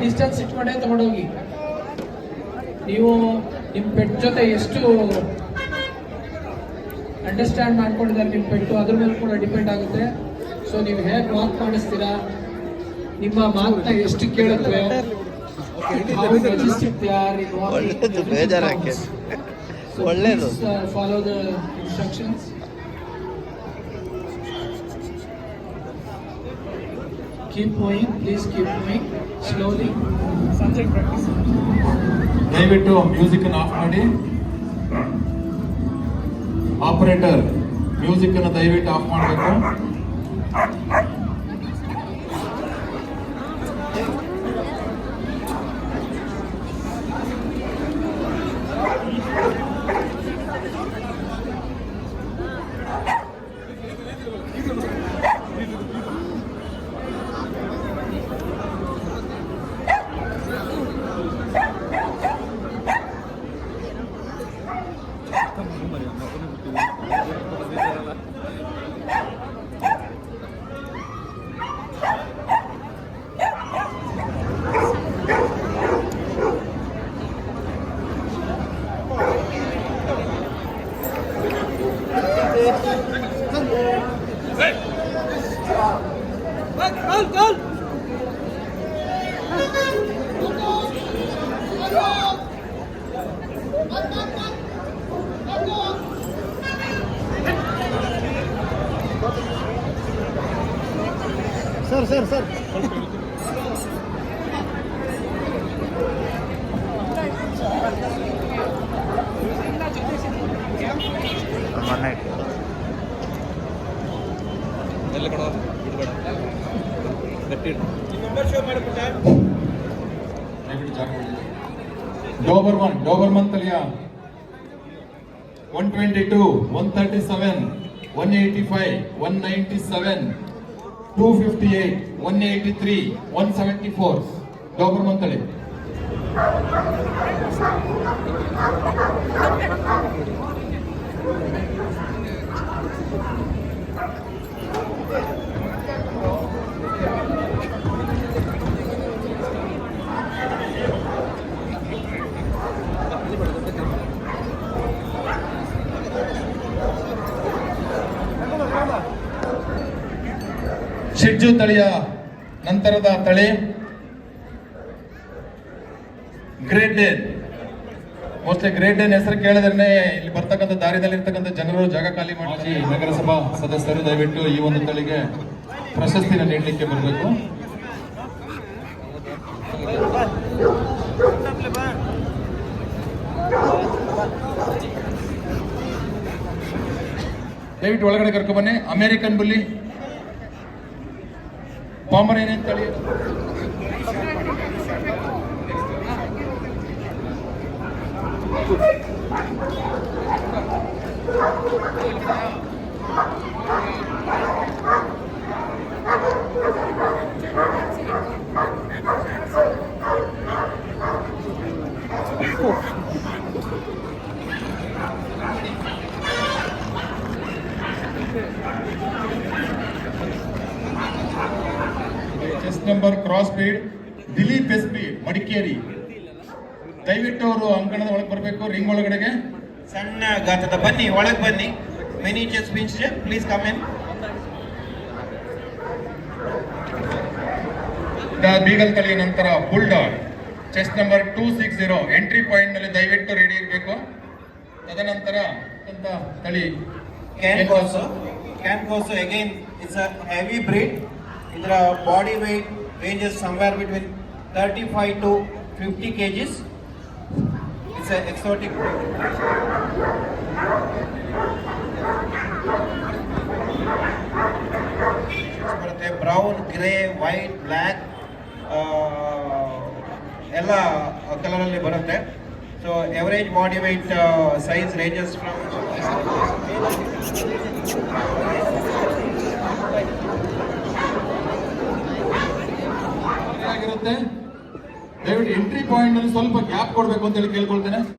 Distance ಇಟ್ಕೊಂಡೇ ತಗೊಂಡೋಗಿ. ನೀವು ನಿಮ್ಮ ಪೆಟ್ ಜೊತೆ ಎಷ್ಟು ಅಂಡರ್ಸ್ಟ್ಯಾಂಡ್ ಮಾಡ್ಕೊಂಡಿದ್ದಾರೆ ನಿಮ್ಮ ಪೆಟ್ಟು, ಅದ್ರ ಮೇಲೆ ಕೂಡ ಡಿಪೆಂಡ್ ಆಗುತ್ತೆ. ಸೊ ನೀವು ಹೇಗೆ ವಾಕ್ ಮಾಡಿಸ್ತೀರಾ, ನಿಮ್ಮ ಮಾತನ್ನ ಎಷ್ಟು ಕೇಳುತ್ತೆ, follow the instructions. Keep moving, please keep moving slowly. Sunset practice. ದಯವಿಟ್ಟು ಮ್ಯೂಸಿಕ್ ಅನ್ನು ಆಫ್ ಮಾಡಿ. ಆಪರೇಟರ್ ಮ್ಯೂಸಿಕ್ ಅನ್ನು ದಯವಿಟ್ಟು ಆಫ್ ಮಾಡಬೇಕು. ಸರ್ ಡೋಬರ್ಮನ್ ತಳಿಯ 122, 137, 185, 197, 258, 183, 174 ಡೋಬರ್ಮನ್ ತಳಿ. ಶಿಡ್ಜು ತಳಿಯ ನಂತರದ ತಳಿ ಗ್ರೇಟ್ ಡೇನ್. ಮೋಸ್ಟ್ಲಿ ಗ್ರೇಟ್ ಡೇನ್ ಹೆಸರು ಕೇಳಿದ್ರೆ ಇಲ್ಲಿ ಬರ್ತಕ್ಕಂಥ ದಾರಿದಲ್ಲಿ ಇರ್ತಕ್ಕಂಥ ಜನರು ಜಾಗ ಖಾಲಿ ಮಾಡಿ ನಗರಸಭಾ ಸದಸ್ಯರು ದಯವಿಟ್ಟು ಈ ಒಂದು ತಳಿಗೆ ಪ್ರಶಸ್ತಿನ ನೀಡಲಿಕ್ಕೆ ಬರಬೇಕು. ದಯವಿಟ್ಟು ಒಳಗಡೆ ಕರ್ಕೊಂಡು ಬನ್ನಿ. ಅಮೆರಿಕನ್ ಬುಲ್ಲಿ ಪಾಮರೇನಿಯನ್ ತಳಿ chest number cross breed Dilip S B Madikeri. ದಯವಿಟ್ಟು ಅವರು ಅಂಕಣದ ಒಳಗೆ ಬರಬೇಕು. ರಿಂಗ್ ಒಳಗಡೆಗೆ ಸಣ್ಣ ಗಾತ್ರದ ಬನ್ನಿ, ಒಳಗೆ ಬನ್ನಿ. Many chest pins please come in. Beagle ತಳಿಯ ನಂತರ bulldog chest number 260 entry point ನಲ್ಲಿ ದಯವಿಟ್ಟು ರೆಡಿ ಇರಬೇಕು. ತದನಂತರ ತಳಿ cane corso again it's a heavy breed. ಇದರ body weight ranges somewhere between 35 to 50 kgs. It's an exotic breed. ಬರುತ್ತೆ ಬ್ರೌನ್, ಗ್ರೇ, ವೈಟ್, ಬ್ಲ್ಯಾಕ್ ಎಲ್ಲ ಕಲರಲ್ಲಿ ಬರುತ್ತೆ. So average body weight size ranges from ಆಗಿರುತ್ತೆ. ದಯವಿಟ್ಟು ಎಂಟ್ರಿ ಪಾಯಿಂಟ್ ನಲ್ಲಿ ಸ್ವಲ್ಪ ಗ್ಯಾಪ್ ಕೊಡಬೇಕು ಅಂತ ಹೇಳಿ ಕೇಳ್ಕೊಳ್ತೇನೆ.